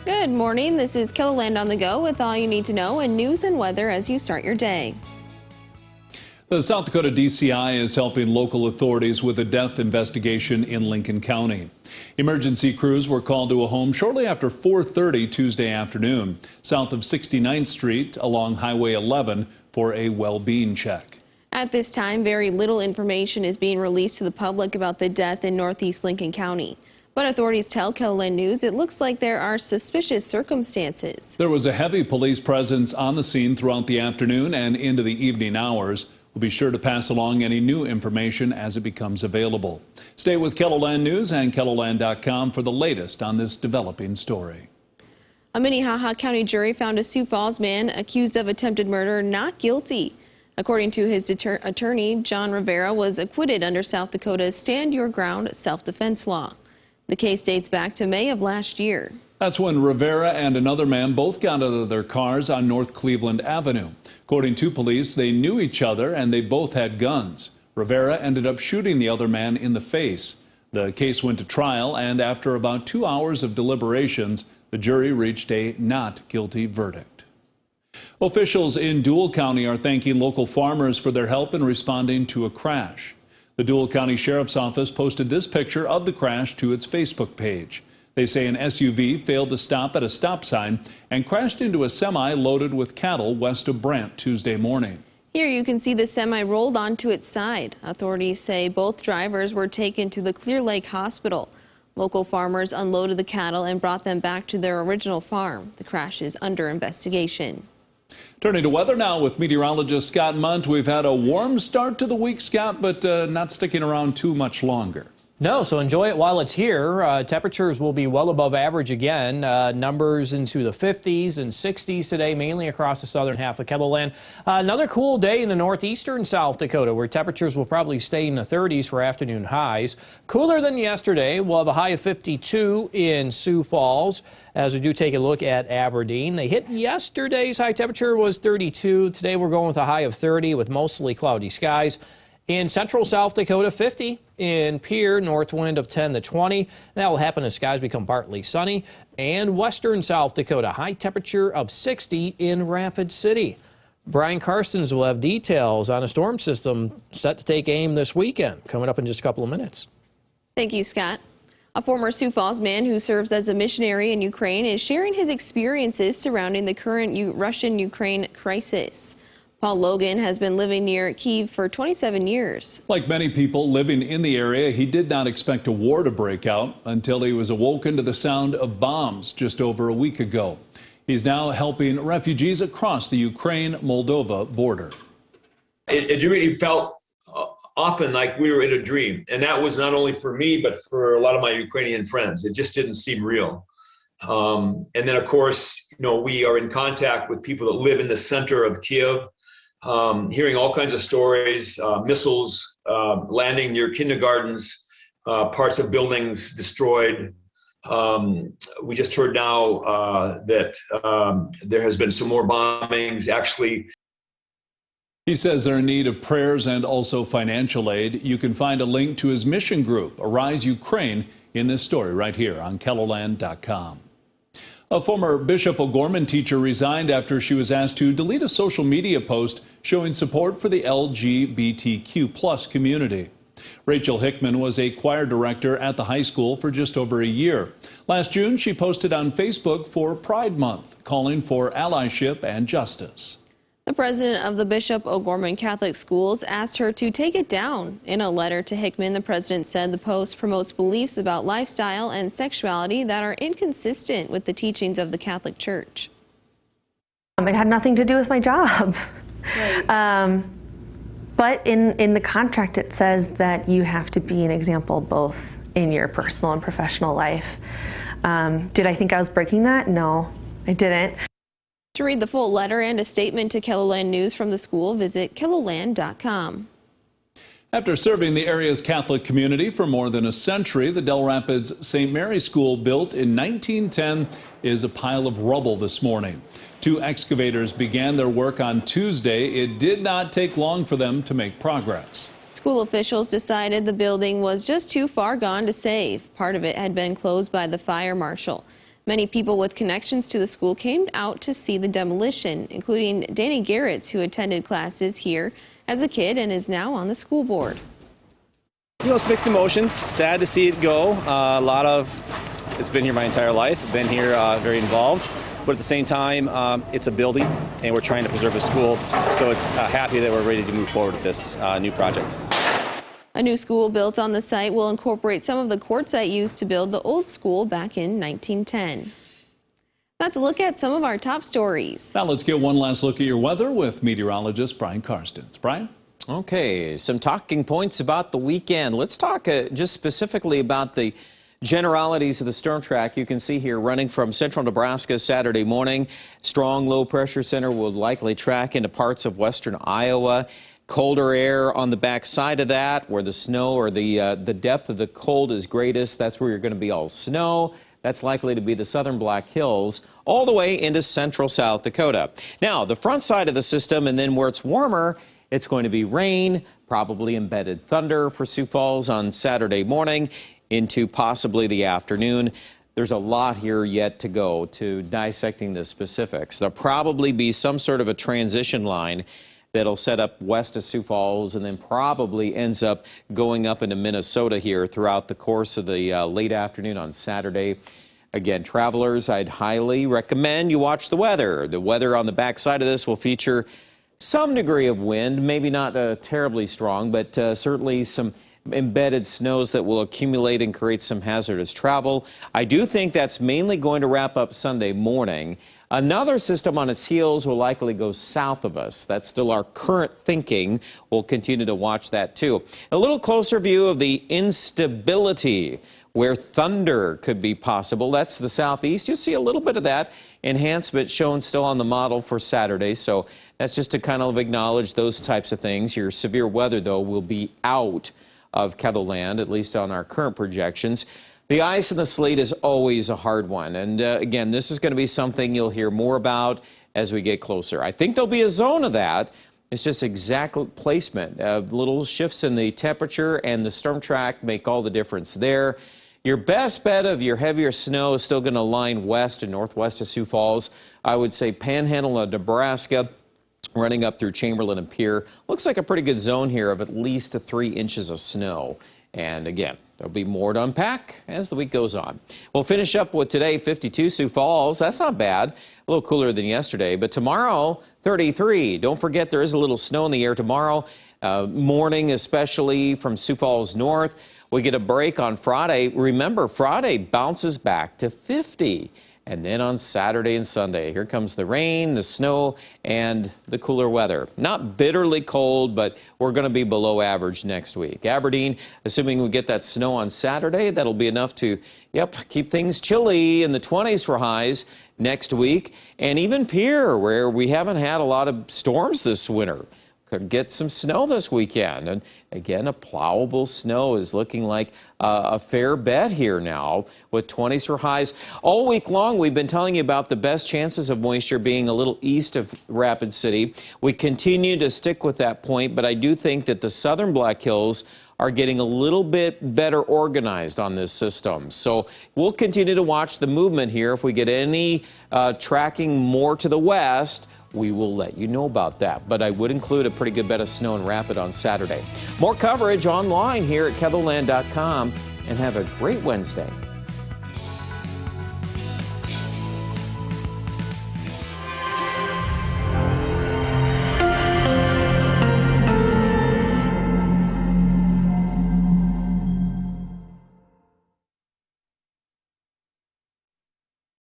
Good morning. This is KELOLAND on the go with all you need to know and news and weather as you start your day. The South Dakota DCI is helping local authorities with a death investigation in Lincoln County. Emergency crews were called to a home shortly after 4:30 Tuesday afternoon, south of 69th Street along Highway 11 for a well-being check. At this time, very little information is being released to the public about the death in northeast Lincoln County. But authorities tell KELOLAND News it looks like there are suspicious circumstances. There was a heavy police presence on the scene throughout the afternoon and into the evening hours. We'll be sure to pass along any new information as it becomes available. Stay with KELOLAND News and KELOLAND.com for the latest on this developing story. A Minnehaha County jury found a Sioux Falls man accused of attempted murder not guilty. According to his attorney, John Rivera was acquitted under South Dakota's Stand Your Ground self-defense law. The case dates back to May of last year. That's when Rivera and another man both got out of their cars on North Cleveland Avenue. According to police, they knew each other and they both had guns. Rivera ended up shooting the other man in the face. The case went to trial, and after about 2 hours of deliberations, the jury reached a not guilty verdict. Officials in Dual County are thanking local farmers for their help in responding to a crash. The Dual County Sheriff's Office posted this picture of the crash to its Facebook page. They say an SUV failed to stop at a stop sign and crashed into a semi loaded with cattle west of Brant Tuesday morning. Here you can see the semi rolled onto its side. Authorities say both drivers were taken to the Clear Lake Hospital. Local farmers unloaded the cattle and brought them back to their original farm. The crash is under investigation. Turning to weather now with meteorologist Scott Munt. We've had a warm start to the week, Scott, but not sticking around too much longer. No, so enjoy it while it's here. Temperatures will be well above average again. Numbers into the 50s and 60s today, mainly across the southern half of KELOLAND. Another cool day in the northeastern South Dakota, where temperatures will probably stay in the 30s for afternoon highs. Cooler than yesterday. We'll have a high of 52 in Sioux Falls. As we do take a look at Aberdeen, they hit yesterday's high temperature was 32. Today we're going with a high of 30 with mostly cloudy skies. In central South Dakota, 50. In Pierre, north wind of 10 to 20. That will happen as skies become partly sunny. And western South Dakota, high temperature of 60 in Rapid City. Brian Karstens will have details on a storm system set to take aim this weekend, coming up in just a couple of minutes. Thank you, Scott. A former Sioux Falls man who serves as a missionary in Ukraine is sharing his experiences surrounding the current Russian-Ukraine crisis. Paul Logan has been living near Kyiv for 27 years. Like many people living in the area, he did not expect a war to break out until he was awoken to the sound of bombs just over a week ago. He's now helping refugees across the Ukraine-Moldova border. It really felt often like we were in a dream, and that was not only for me but for a lot of my Ukrainian friends. It just didn't seem real. And then of course, we are in contact with people that live in the center of Kyiv, hearing all kinds of stories, missiles landing near kindergartens, parts of buildings destroyed. We just heard now that there has been some more bombings. Actually, he says they're in need of prayers and also financial aid. You can find a link to his mission group, Arise Ukraine, in this story right here on KELOLAND.com. A former Bishop O'Gorman teacher resigned after she was asked to delete a social media post showing support for the LGBTQ+ community. Rachel Hickman was a choir director at the high school for just over a year. Last June, she posted on Facebook for Pride Month, calling for allyship and justice. The president of the Bishop O'Gorman Catholic Schools asked her to take it down. In a letter to Hickman, the president said the post promotes beliefs about lifestyle and sexuality that are inconsistent with the teachings of the Catholic Church. It had nothing to do with my job. Right. But in the contract, it says that you have to be an example both in your personal and professional life. Did I think I was breaking that? No, I didn't. To read the full letter and a statement to KELOLAND News from the school, visit KELOLAND.com. After serving the area's Catholic community for more than a century, the Del Rapids St. Mary's School, built in 1910, is a pile of rubble this morning. 2 excavators began their work on Tuesday. It did not take long for them to make progress. School officials decided the building was just too far gone to save. Part of it had been closed by the fire marshal. Many people with connections to the school came out to see the demolition, including Danny Garretts, who attended classes here as a kid and is now on the school board. You know, it's mixed emotions. Sad to see it go. It's been here my entire life. I've been here very involved. But at the same time, it's a building, and we're trying to preserve a school. So it's happy that we're ready to move forward with this new project. A new school built on the site will incorporate some of the quartzite used to build the old school back in 1910. Let's look at some of our top stories. Now let's get one last look at your weather with meteorologist Brian Karstens. Brian? Okay, some talking points about the weekend. Let's talk just specifically about the generalities of the storm track. You can see here running from central Nebraska Saturday morning. Strong low pressure center will likely track into parts of western Iowa. Colder air on the back side of that, where the snow or the depth of the cold is greatest. That's where you're going to be all snow. That's likely to be the southern Black Hills all the way into central South Dakota. Now, the front side of the system, and then where it's warmer, it's going to be rain, probably embedded thunder for Sioux Falls on Saturday morning into possibly the afternoon. There's a lot here yet to go to dissecting the specifics. There'll probably be some sort of a transition line that'll set up west of Sioux Falls and then probably ends up going up into Minnesota here throughout the course of the late afternoon on Saturday. Again, travelers, I'd highly recommend you watch the weather. The weather on the backside of this will feature some degree of wind, maybe not terribly strong, but certainly some embedded snows that will accumulate and create some hazardous travel. I do think that's mainly going to wrap up Sunday morning. Another system on its heels will likely go south of us. That's still our current thinking. We'll continue to watch that too. A little closer view of the instability where thunder could be possible. That's the southeast. You'll see a little bit of that enhancement shown still on the model for Saturday. So that's just to kind of acknowledge those types of things. Your severe weather, though, will be out of KELOLAND, at least on our current projections. The ice and the sleet is always a hard one. And again, this is going to be something you'll hear more about as we get closer. I think there'll be a zone of that. It's just exact placement. Little shifts in the temperature and the storm track make all the difference there. Your best bet of your heavier snow is still going to line west and northwest of Sioux Falls. I would say panhandle of Nebraska, running up through Chamberlain and Pierre. Looks like a pretty good zone here of at least 3 inches of snow. And again, there'll be more to unpack as the week goes on. We'll finish up with today, 52 Sioux Falls. That's not bad. A little cooler than yesterday. But tomorrow, 33. Don't forget there is a little snow in the air tomorrow morning, especially from Sioux Falls north. We get a break on Friday. Remember, Friday bounces back to 50. And then on Saturday and Sunday, here comes the rain, the snow, and the cooler weather. Not bitterly cold, but we're going to be below average next week. Aberdeen, assuming we get that snow on Saturday, that'll be enough to, keep things chilly in the 20s for highs next week. And even Pierre, where we haven't had a lot of storms this winter, could get some snow this weekend. And again, a plowable snow is looking like a fair bet here now with 20s for highs. All week long, we've been telling you about the best chances of moisture being a little east of Rapid City. We continue to stick with that point, but I do think that the southern Black Hills are getting a little bit better organized on this system. So we'll continue to watch the movement here. If we get any tracking more to the west, we will let you know about that. But I would include a pretty good bet of snow and rapid on Saturday. More coverage online here at KELOLAND.com, and have a great Wednesday.